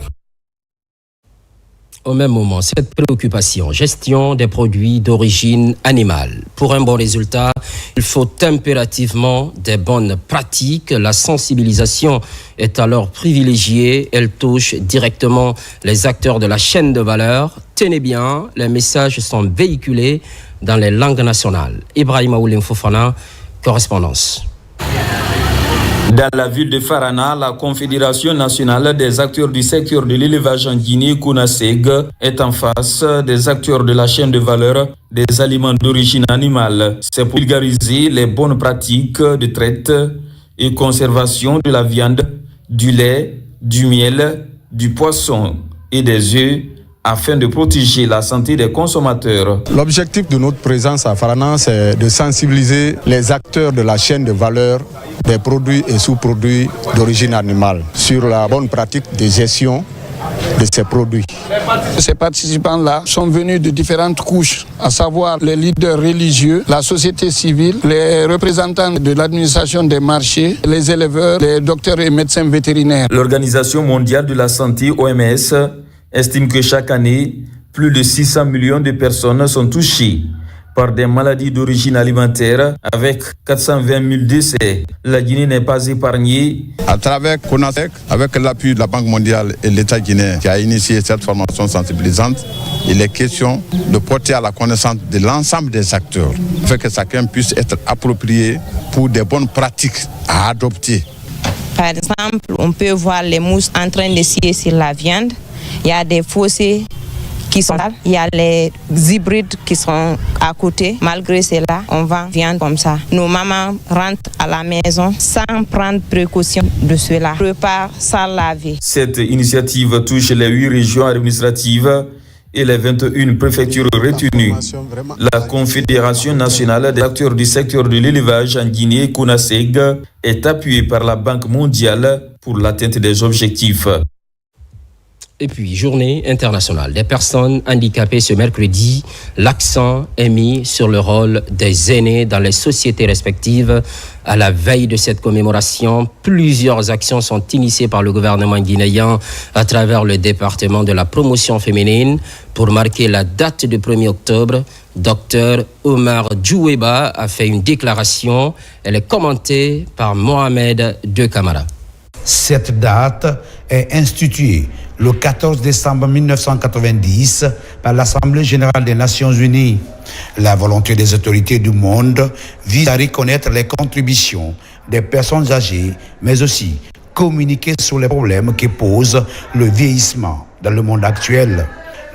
Au même moment, cette préoccupation, gestion des produits d'origine animale. Pour un bon résultat, il faut impérativement des bonnes pratiques. La sensibilisation est alors privilégiée. Elle touche directement les acteurs de la chaîne de valeur. Tenez bien, les messages sont véhiculés dans les langues nationales. Ibrahima Oulim Fofana, correspondance. Dans la ville de Farana, la Confédération nationale des acteurs du secteur de l'élevage en Guinée, CONASEG, est en face des acteurs de la chaîne de valeur des aliments d'origine animale. C'est pour vulgariser les bonnes pratiques de traite et conservation de la viande, du lait, du miel, du poisson et des œufs, afin de protéger la santé des consommateurs. L'objectif de notre présence à Farana, c'est de sensibiliser les acteurs de la chaîne de valeur des produits et sous-produits d'origine animale sur la bonne pratique de gestion de ces produits. Ces participants-là sont venus de différentes couches, à savoir les leaders religieux, la société civile, les représentants de l'administration des marchés, les éleveurs, les docteurs et médecins vétérinaires. L'Organisation mondiale de la santé, OMS, estime que chaque année, plus de 600 millions de personnes sont touchées par des maladies d'origine alimentaire avec 420 000 décès. La Guinée n'est pas épargnée. À travers CONASEC, avec l'appui de la Banque mondiale et l'État guinéen qui a initié cette formation sensibilisante, il est question de porter à la connaissance de l'ensemble des acteurs, afin que chacun puisse être approprié pour des bonnes pratiques à adopter. Par exemple, on peut voir les mousses en train de scier sur la viande. Il y a des fossés qui sont là. Il y a les hybrides qui sont à côté. Malgré cela, on vend viande comme ça. Nos mamans rentrent à la maison sans prendre précaution de cela. Repas sans laver. Cette initiative touche les 8 régions administratives et les 21 préfectures retenues. La Confédération nationale des acteurs du secteur de l'élevage en Guinée, CONASEG, est appuyée par la Banque mondiale pour l'atteinte des objectifs. Et puis, journée internationale des personnes handicapées ce mercredi. L'accent est mis sur le rôle des aînés dans les sociétés respectives. À la veille de cette commémoration, plusieurs actions sont initiées par le gouvernement guinéen à travers le département de la promotion féminine. Pour marquer la date du 1er octobre, Dr Omar Djoueba a fait une déclaration. Elle est commentée par Mohamed De Camara. Cette date est instituée le 14 décembre 1990 par l'Assemblée générale des Nations unies. La volonté des autorités du monde vise à reconnaître les contributions des personnes âgées, mais aussi communiquer sur les problèmes que pose le vieillissement dans le monde actuel.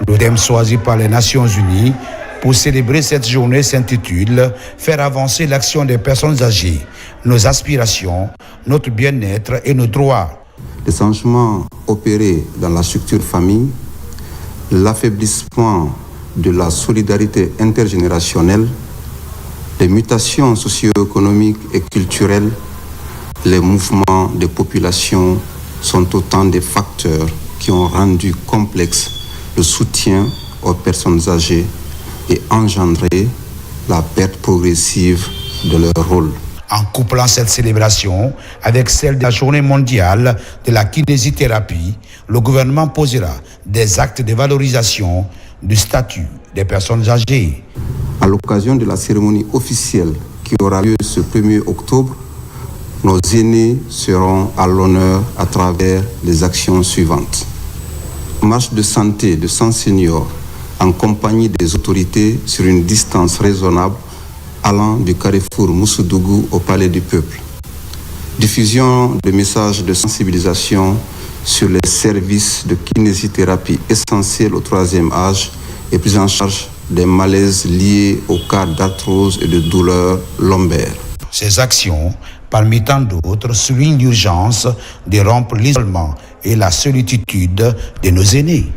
Le thème choisi par les Nations unies pour célébrer cette journée s'intitule « Faire avancer l'action des personnes âgées, nos aspirations, notre bien-être et nos droits ». Les changements opérés dans la structure famille, l'affaiblissement de la solidarité intergénérationnelle, les mutations socio-économiques et culturelles, les mouvements de population sont autant de facteurs qui ont rendu complexe le soutien aux personnes âgées et engendré la perte progressive de leur rôle. En couplant cette célébration avec celle de la journée mondiale de la kinésithérapie, le gouvernement posera des actes de valorisation du statut des personnes âgées. À l'occasion de la cérémonie officielle qui aura lieu ce 1er octobre, nos aînés seront à l'honneur à travers les actions suivantes. Marche de santé de 100 seniors en compagnie des autorités sur une distance raisonnable allant du carrefour Moussodougou au Palais du Peuple. Diffusion de messages de sensibilisation sur les services de kinésithérapie essentiels au 3e âge et prise en charge des malaises liés aux cas d'arthrose et de douleurs lombaires. Ces actions, parmi tant d'autres, soulignent l'urgence de rompre l'isolement et la solitude de nos aînés.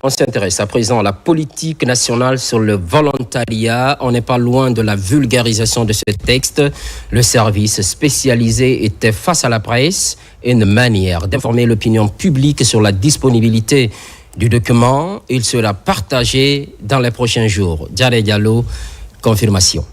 On s'intéresse à présent à la politique nationale sur le volontariat. On n'est pas loin de la vulgarisation de ce texte. Le service spécialisé était face à la presse et une manière d'informer l'opinion publique sur la disponibilité du document. Il sera partagé dans les prochains jours. Diaré Diallo, confirmation.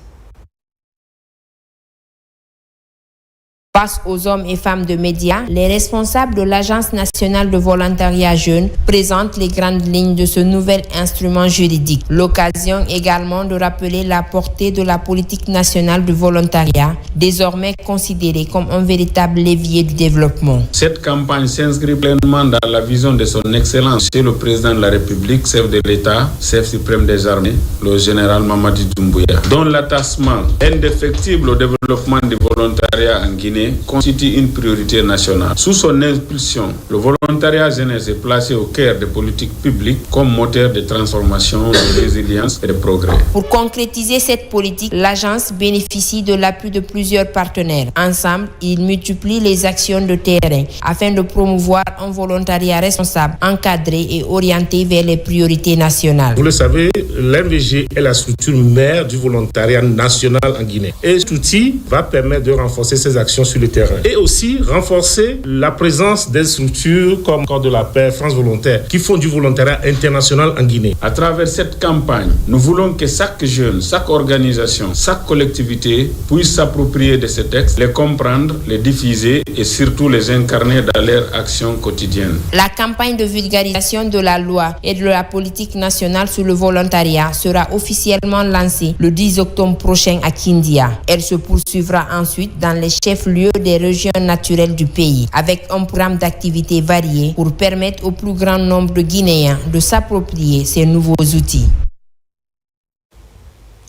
Face aux hommes et femmes de médias, les responsables de l'Agence nationale de volontariat jeune présentent les grandes lignes de ce nouvel instrument juridique. L'occasion également de rappeler la portée de la politique nationale de volontariat, désormais considérée comme un véritable levier du développement. Cette campagne s'inscrit pleinement dans la vision de son Excellence, Monsieur le Président de la République, chef de l'État, chef suprême des armées, le général Mamadi Doumbouya, dont l'attachement indéfectible au développement du volontariat en Guinée constitue une priorité nationale. Sous son impulsion, le volontariat jeunesse est placé au cœur des politiques publiques comme moteur de transformation, de résilience et de progrès. Pour concrétiser cette politique, l'agence bénéficie de l'appui de plusieurs partenaires. Ensemble, ils multiplient les actions de terrain afin de promouvoir un volontariat responsable, encadré et orienté vers les priorités nationales. Vous le savez, l'MVG est la structure mère du volontariat national en Guinée. Et cet outil va permettre de renforcer ces actions sur le terrain. Et aussi renforcer la présence des structures comme Corps de la paix, France Volontaire, qui font du volontariat international en Guinée. À travers cette campagne, nous voulons que chaque jeune, chaque organisation, chaque collectivité puisse s'approprier de ces textes, les comprendre, les diffuser et surtout les incarner dans leur action quotidienne. La campagne de vulgarisation de la loi et de la politique nationale sur le volontariat sera officiellement lancée le 10 octobre prochain à Kindia. Elle se poursuivra ensuite dans les chefs-lieux des régions naturelles du pays avec un programme d'activités variées pour permettre au plus grand nombre de Guinéens de s'approprier ces nouveaux outils.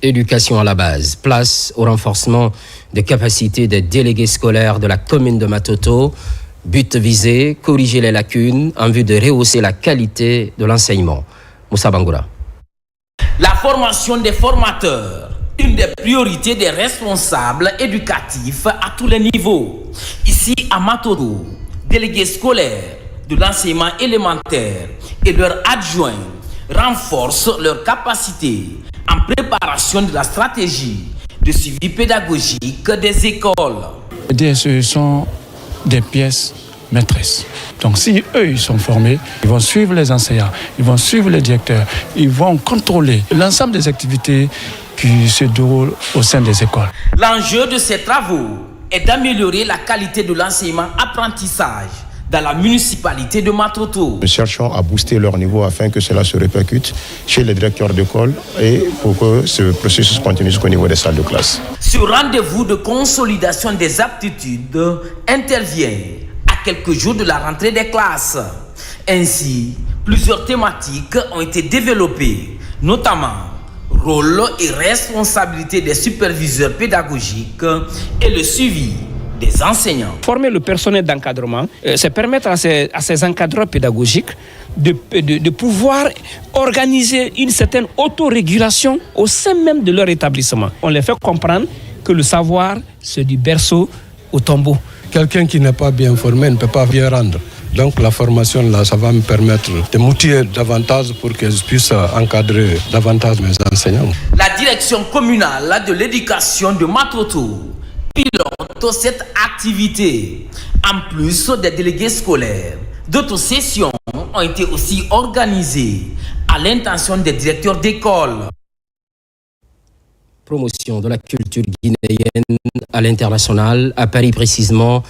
Éducation à la base, place au renforcement des capacités des délégués scolaires de la commune de Matoto. But visé, corriger les lacunes en vue de rehausser la qualité de l'enseignement. Moussa Bangoura. La formation des formateurs, une des priorités des responsables éducatifs à tous les niveaux. Ici à Matoto, délégués scolaires de l'enseignement élémentaire et leurs adjoints renforcent leurs capacités en préparation de la stratégie de suivi pédagogique des écoles. Les DSE sont des pièces maîtresses. Donc si eux ils sont formés, ils vont suivre les enseignants, ils vont suivre les directeurs, ils vont contrôler l'ensemble des activités qui se déroulent au sein des écoles. L'enjeu de ces travaux est d'améliorer la qualité de l'enseignement-apprentissage dans la municipalité de Matoto. Nous cherchons à booster leur niveau afin que cela se répercute chez les directeurs d'école et pour que ce processus continue jusqu'au niveau des salles de classe. Ce rendez-vous de consolidation des aptitudes intervient à quelques jours de la rentrée des classes. Ainsi, plusieurs thématiques ont été développées, notamment rôle et responsabilité des superviseurs pédagogiques et le suivi des enseignants. Former le personnel d'encadrement, c'est permettre à ces encadreurs pédagogiques de pouvoir organiser une certaine autorégulation au sein même de leur établissement. On les fait comprendre que le savoir, c'est du berceau au tombeau. Quelqu'un qui n'est pas bien formé ne peut pas bien rendre. Donc la formation, là, ça va me permettre de m'outiller davantage pour que je puisse encadrer davantage mes enseignants. La direction communale de l'éducation de Matoto pilote cette activité. En plus des délégués scolaires, d'autres sessions ont été aussi organisées à l'intention des directeurs d'école. Promotion de la culture guinéenne à l'international, à Paris précisément.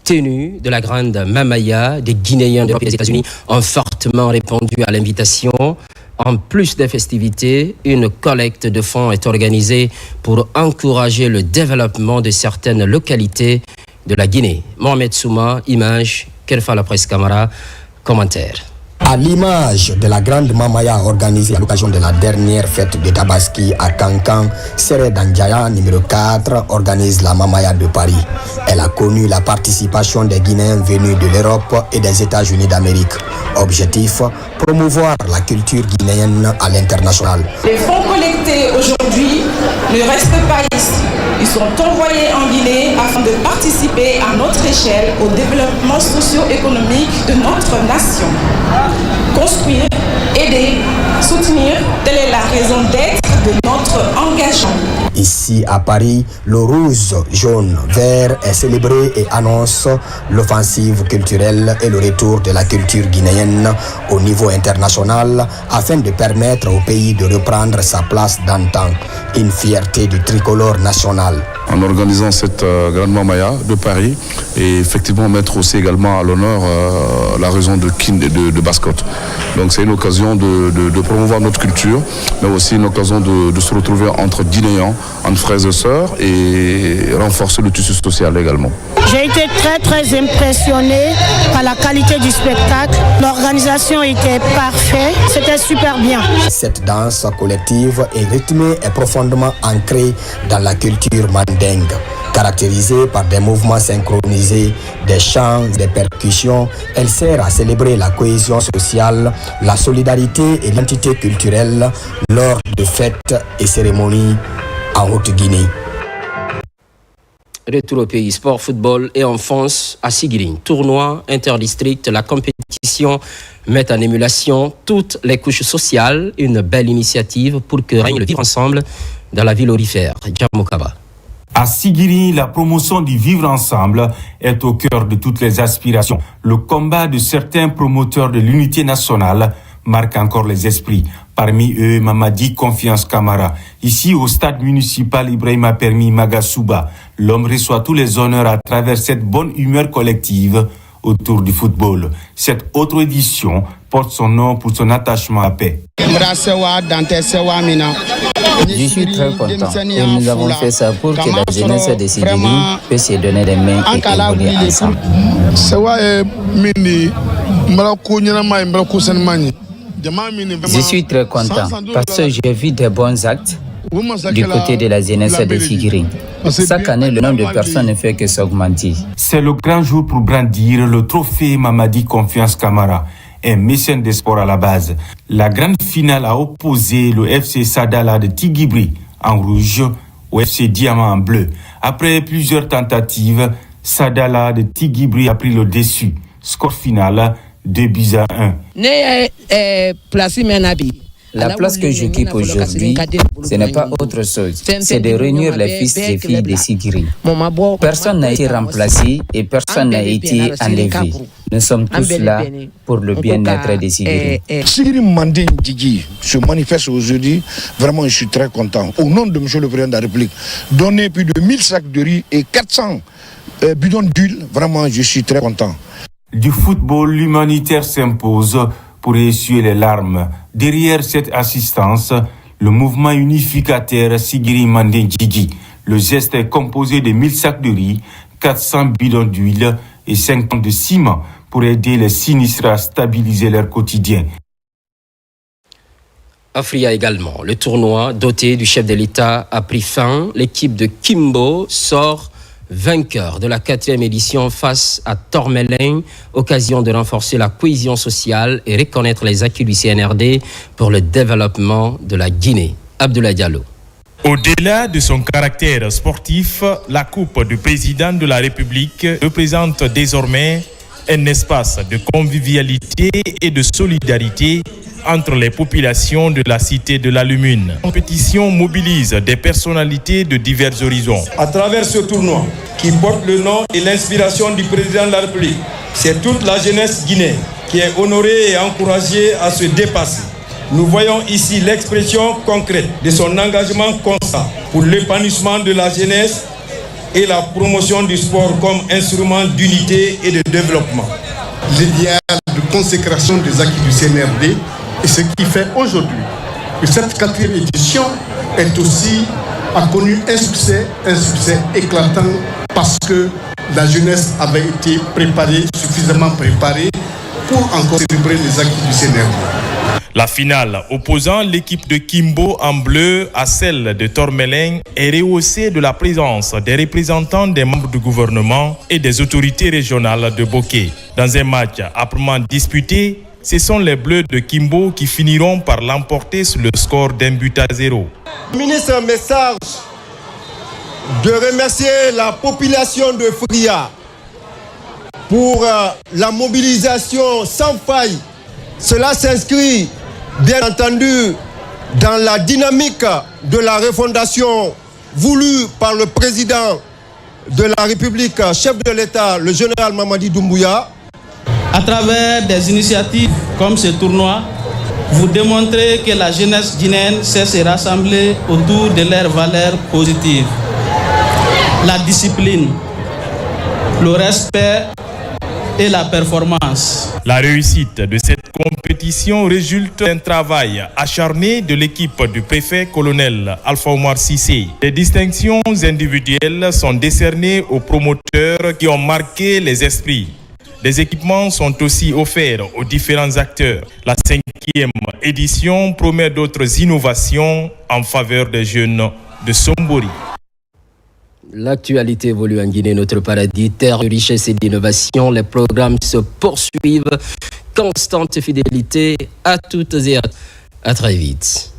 Tenue de la grande Mamaya, des Guinéens d'Europe et des États-Unis ont fortement répondu à l'invitation. En plus des festivités, une collecte de fonds est organisée pour encourager le développement de certaines localités de la Guinée. Mohamed Souma, image, Kerfa la presse Camara, commentaire. À l'image de la grande Mamaya organisée à l'occasion de la dernière fête de Tabaski à Cancan, Seré Danjaya, numéro 4, organise la Mamaya de Paris. Elle a connu la participation des Guinéens venus de l'Europe et des États-Unis d'Amérique. Objectif, promouvoir la culture guinéenne à l'international. Les fonds collectés aujourd'hui ne restent pas ici. Ils sont envoyés en Guinée afin de participer à notre échelle au développement socio-économique de notre nation. Construire, aider, soutenir, telle est la raison d'être de notre engagement. Ici à Paris, le rouge, jaune, vert est célébré et annonce l'offensive culturelle et le retour de la culture guinéenne au niveau international afin de permettre au pays de reprendre sa place d'antan, une fierté du tricolore national. En organisant cette grande Mamaya de Paris et effectivement mettre aussi également à l'honneur la raison de Basse-Côte. Donc c'est une occasion de promouvoir notre culture, mais aussi une occasion de se retrouver entre Guinéens, entre frères et sœurs et renforcer le tissu social également. J'ai été très impressionnée par la qualité du spectacle. L'organisation était parfaite, c'était super bien. Cette danse collective est rythmée et profondément ancrée dans la culture mandingue. Caractérisée par des mouvements synchronisés, des chants, des percussions, elle sert à célébrer la cohésion sociale, la solidarité et l'identité culturelle lors de fêtes et cérémonies en Haute-Guinée. Retour au pays, sport, football et enfance à Siguiring. Tournoi interdistrict, la compétition met en émulation toutes les couches sociales. Une belle initiative pour que règne le vivre ensemble dans la ville aurifère. Djamokaba. À Sigiri, la promotion du vivre ensemble est au cœur de toutes les aspirations. Le combat de certains promoteurs de l'unité nationale marque encore les esprits. Parmi eux, Mamadi Confiance Camara. Ici, au stade municipal Ibrahima Permis Magasuba, l'homme reçoit tous les honneurs à travers cette bonne humeur collective autour du football. Cette autre édition porte son nom pour son attachement à paix. Je suis très content et nous avons fait ça pour que la jeunesse de Sigiri puisse se donner des mains et évoluer ensemble. Je suis très content parce que j'ai vu des bons actes du côté de la jeunesse de Sigiri. Chaque année, le nombre de personnes ne fait que s'augmenter. C'est le grand jour pour brandir le trophée Mamadi Confiance Camara, un mécène des sports à la base. La grande finale a opposé le FC Sadala de Tigibri en rouge au FC Diamant en bleu. Après plusieurs tentatives, Sadala de Tigibri a pris le dessus. Score final 2-1. La place que j'occupe aujourd'hui, ce n'est pas autre chose. C'est de réunir les fils et filles de Sigiri. Personne n'a été remplacé et personne n'a été enlevé. Nous sommes tous là pour le bien-être de Sigiri. Sigiri Manding Djidji se manifeste aujourd'hui. Vraiment, je suis très content. Au nom de M. le Président de la République, donner plus de 1000 sacs de riz et 400 bidons d'huile. Vraiment, je suis très content. Du football, l'humanitaire s'impose pour essuyer les larmes. Derrière cette assistance, le mouvement unificateur Sigiri Manding Djidji. Le geste est composé de 1000 sacs de riz, 400 bidons d'huile et 50 de ciment pour aider les sinistrés à stabiliser leur quotidien. Afria également. Le tournoi doté du chef de l'État a pris fin. L'équipe de Kimbo sort vainqueur de la 4e édition face à Tormelin, occasion de renforcer la cohésion sociale et reconnaître les acquis du CNRD pour le développement de la Guinée. Abdoulaye Diallo. Au-delà de son caractère sportif, la Coupe du Président de la République représente désormais un espace de convivialité et de solidarité entre les populations de la cité de la Lumune. La compétition mobilise des personnalités de divers horizons. À travers ce tournoi, qui porte le nom et l'inspiration du président de la République, c'est toute la jeunesse guinéenne qui est honorée et encouragée à se dépasser. Nous voyons ici l'expression concrète de son engagement constant pour l'épanouissement de la jeunesse et la promotion du sport comme instrument d'unité et de développement. L'idéal de consécration des acquis du CNRD et ce qui fait aujourd'hui que cette 4e édition a connu un succès éclatant parce que la jeunesse avait été suffisamment préparée pour encore célébrer les acquis du CNRD. La finale opposant l'équipe de Kimbo en bleu à celle de Tormelin est rehaussée de la présence des représentants des membres du gouvernement et des autorités régionales de Bokeh. Dans un match âprement disputé, ce sont les Bleus de Kimbo qui finiront par l'emporter sur le score d'1-0. Le ministre, un message de remercier la population de Fria pour la mobilisation sans faille. Cela s'inscrit, bien entendu, dans la dynamique de la refondation voulue par le président de la République, chef de l'État, le général Mamadi Doumbouya. À travers des initiatives comme ce tournoi, vous démontrez que la jeunesse guinéenne sait se rassembler autour de leurs valeurs positives. La discipline, le respect et la performance. La réussite de cette compétition résulte d'un travail acharné de l'équipe du préfet colonel Alpha Omar Cissé. Les distinctions individuelles sont décernées aux promoteurs qui ont marqué les esprits. Des équipements sont aussi offerts aux différents acteurs. La 5e édition promet d'autres innovations en faveur des jeunes de Sombori. L'actualité évolue en Guinée, notre paradis, terre de richesse et d'innovation. Les programmes se poursuivent. Constante fidélité à toutes et à très vite.